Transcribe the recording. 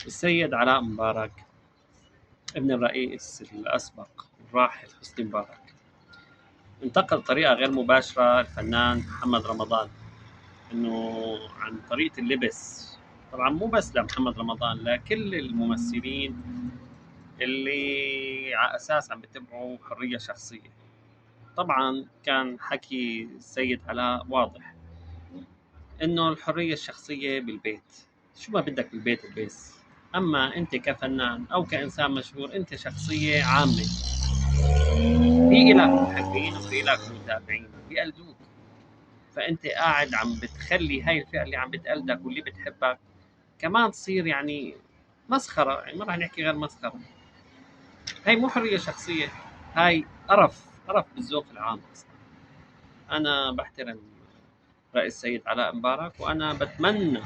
السيد علاء مبارك ابن الرئيس الأسبق الراحل حسني مبارك انتقد بطريقة غير مباشرة الفنان محمد رمضان إنه عن طريقة اللبس. طبعا مو بس لمحمد رمضان، لكل الممثلين اللي على أساس عم بيتبعوا حرية شخصية. طبعا كان حكي السيد علاء واضح إنه الحرية الشخصية بالبيت، شو ما بدك بالبيت البس. أما أنت كفنان أو كإنسان مشهور أنت شخصية عامة، في إلك محبين وفي إلك متابعين بيقلدوك، فأنت قاعد عم بتخلي هاي الفئة اللي عم بتقلدك واللي بتحبك كمان تصير يعني مسخرة. يعني ما راح نحكي غير مسخرة. هاي مو حرية شخصية، هاي قرف بالذوق العام أصلا. أنا بحترم رأي السيد علاء مبارك، وأنا بتمنى